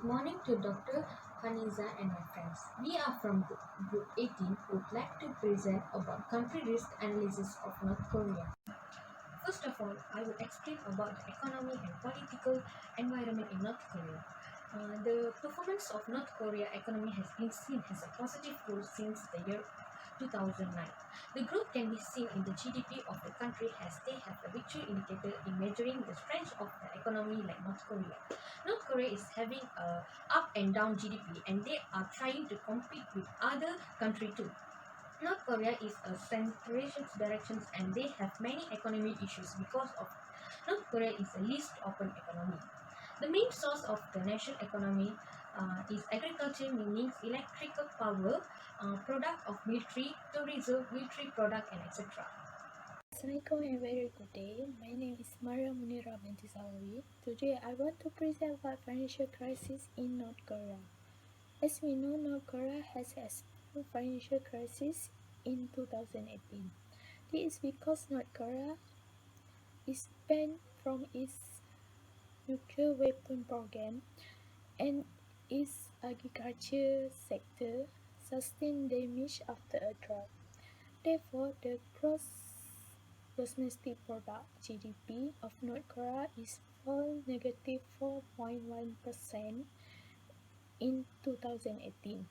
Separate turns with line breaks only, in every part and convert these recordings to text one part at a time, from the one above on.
morning to Dr. Haniza and my friends. We are from Group 18 who would like to present about country risk analysis of North Korea. First of all, I will explain about the economy and political environment in North Korea. The performance of North Korea economy has been seen as a positive growth since the year 2009. The growth can be seen in the GDP of the country as they have a victory indicator in measuring the strength of the economy like North Korea. North Korea is having a up and down GDP and they are trying to compete with other countries too. North Korea is a centration directions and they have many economic issues because of North Korea is a least open economy. The main source of the national economy is agriculture, meaning electrical power, product of military, tourism, military product, and etc.
Assalamualaikum and very good day. My name is Munirah binti ZAWAWI. Today I want to present about financial crisis in North Korea. As we know, North Korea has experienced financial crisis in 2018. This is because North Korea is banned from its nuclear weapon program and its agriculture sector sustained damage after a drought. Therefore, the gross domestic product (GDP) of North Korea is fall negative 4.1% in 2018.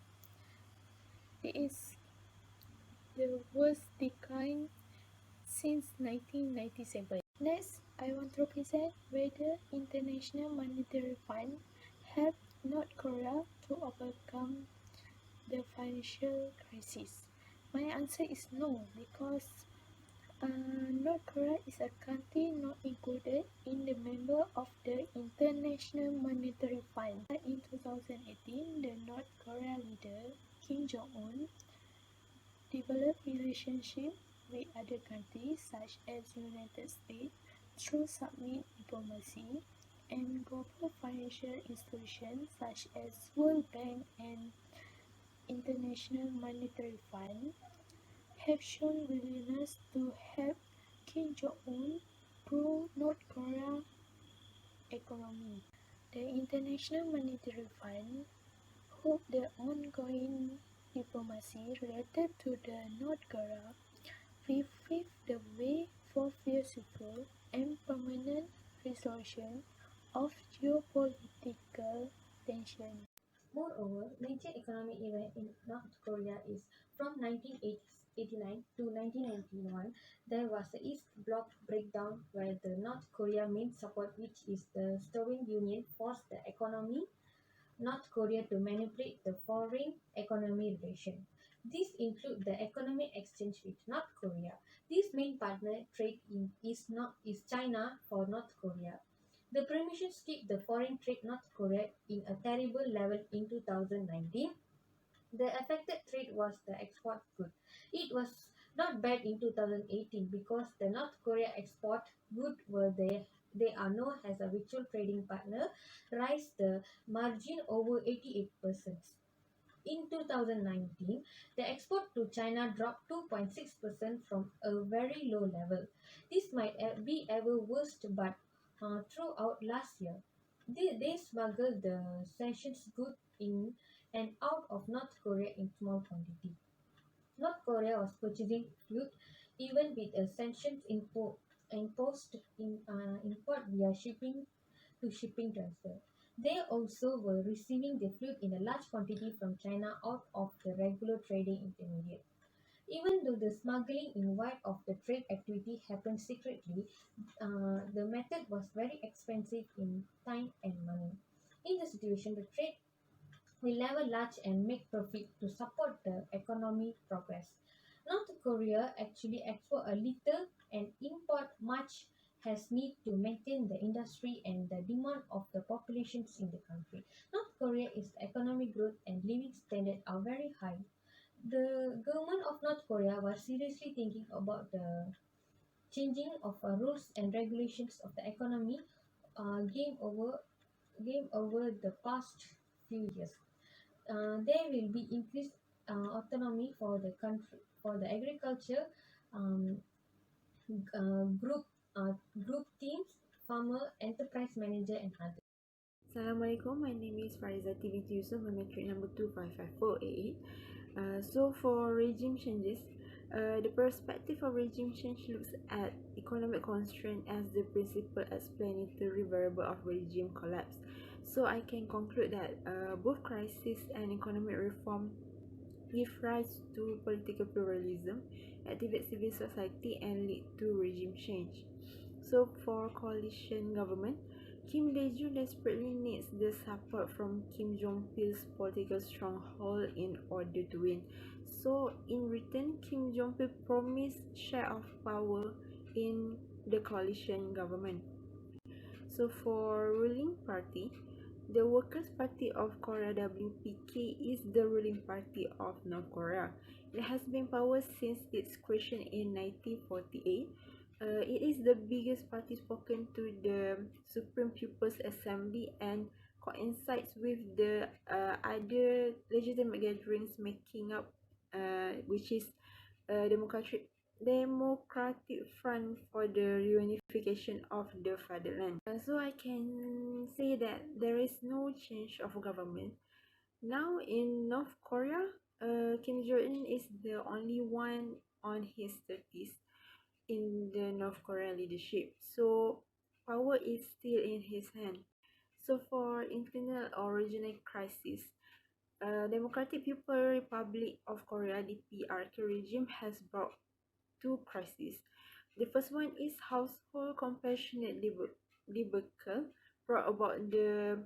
This is the worst decline since 1997. Next, I want to present whether International Monetary Fund helped North Korea to overcome the financial crisis. My answer is no, because North Korea is a country not included in the member of the International Monetary Fund. In 2018, the North Korea leader Kim Jong-un developed relationship with other countries such as United States through summit diplomacy, and global financial institutions such as World Bank and International Monetary Fund have shown willingness to help Kim Jong-un grow North Korea's economy. The International Monetary Fund hopes the ongoing diplomacy related to the North Korea will pave the way for fair, secure, and permanent resolution of geopolitical tension.
Moreover, major economic event in North Korea is from 1989 to 1991. There was the East Bloc breakdown where the North Korea main support, which is the Soviet Union, forced the economy North Korea to manipulate the foreign economy relation. These include the economic exchange with North Korea. This main partner trade is China for North Korea. The permissions keep the foreign trade North Korea in a terrible level in 2019. The affected trade was the export good. It was not bad in 2018 because the North Korea export good were there. They are known as a virtual trading partner, rise the margin over 88%. In 2019, the export to China dropped 2.6% from a very low level. This might be ever worst, but throughout last year, they smuggled the sanctions goods in and out of North Korea in small quantity. North Korea was purchasing crude even with a sanctions imposed in import via shipping transfer. They also were receiving the crude in a large quantity from China out of the regular trading intermediate. Even though the smuggling in wide of the trade activity happened secretly, the method was very expensive in time and money. In the situation, the trade will level large and make profit to support the economy progress. North Korea actually export a little and import much has need to maintain the industry and the demand of the populations in the country. North Korea is economic growth and living standard are very high. The government of North Korea was seriously thinking about the changing of rules and regulations of the economy game over the past few years. There will be increased autonomy for the country for the agriculture um, group teams, farmer, enterprise manager, and others.
Assalamualaikum, my name is EZZATY binti YUSOFF, my metric number 255488. So for regime changes, the perspective of regime change looks at economic constraint as the principal explanatory variable of regime collapse. So I can conclude that both crisis and economic reform give rise to political pluralism, activate civil society, and lead to regime change. So for coalition government, Kim Dae-jung desperately needs the support from Kim Jong-pil's political stronghold in order to win. So in return, Kim Jong-pil promised share of power in the coalition government. So for ruling party, the Workers' Party of Korea WPK is the ruling party of North Korea. It has been in power since its creation in 1948. It is the biggest party spoken to the Supreme People's Assembly and coincides with the other legitimate gatherings making up, which is Democratic Front for the Reunification of the Fatherland. So I can say that there is no change of government. Now in North Korea, Kim Jong-un is the only one on his 30s in the North Korean leadership. So power is still in his hand. So for internal or regional crisis, Democratic People's Republic of Korea (DPRK) regime has brought two crises. The first one is household compassionate debacle brought about the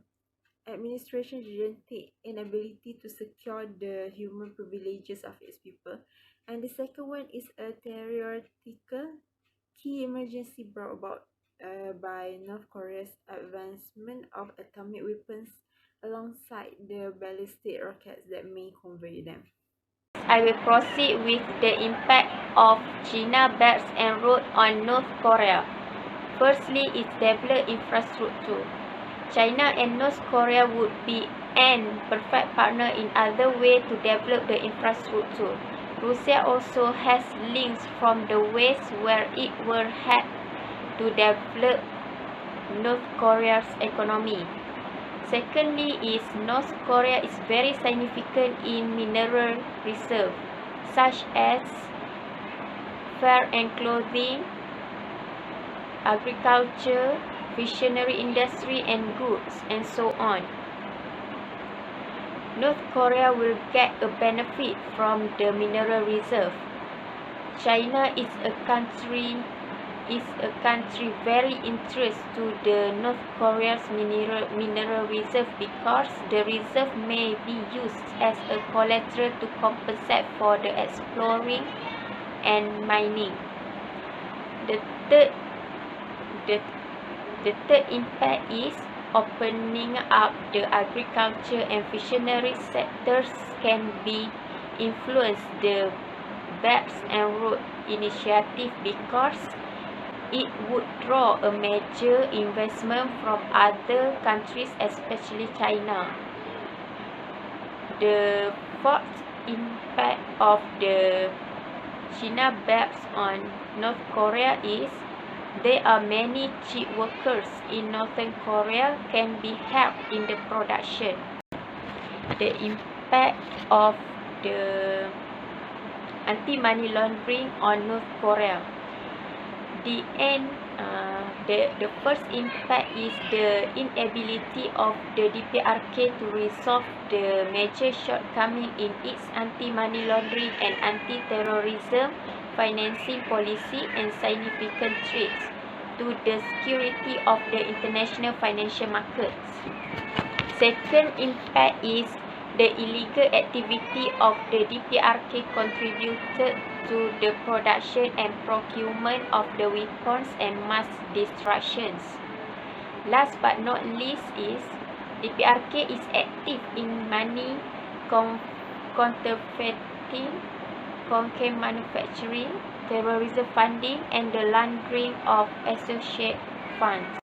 administration genetic inability to secure the human privileges of its people, and the second one is a theoretical key emergency brought about by North Korea's advancement of atomic weapons alongside the ballistic rockets that may convey them.
I will proceed with the impact of China Belt and Road on North Korea. Firstly, its developed infrastructure. China and North Korea would be an perfect partner in other way to develop the infrastructure. Russia also has links from the west where it will help to develop North Korea's economy. Secondly is North Korea is very significant in mineral reserve, such as fur and clothing, agriculture, fishery industry and goods, and so on. North Korea will get a benefit from the mineral reserve. China is a country very interested to the North Korea's mineral reserve because the reserve may be used as a collateral to compensate for the exploring and mining. The third impact is opening up the agriculture and fishery sectors can be influence the Belt and Road Initiative because it would draw a major investment from other countries, especially China. The fourth impact of the China Belt on North Korea is there are many cheap workers in Northern Korea can be helped in the production. The impact of the anti-money laundering on North Korea. The first impact is the inability of the DPRK to resolve the major shortcoming in its anti-money laundering and anti-terrorism financing policy and significant threats to the security of the international financial markets. Second impact is the illegal activity of the DPRK contributed to the production and procurement of the weapons and mass destructions. Last but not least is DPRK is active in money counterfeiting, cocaine manufacturing, terrorism funding, and the laundering of associate funds.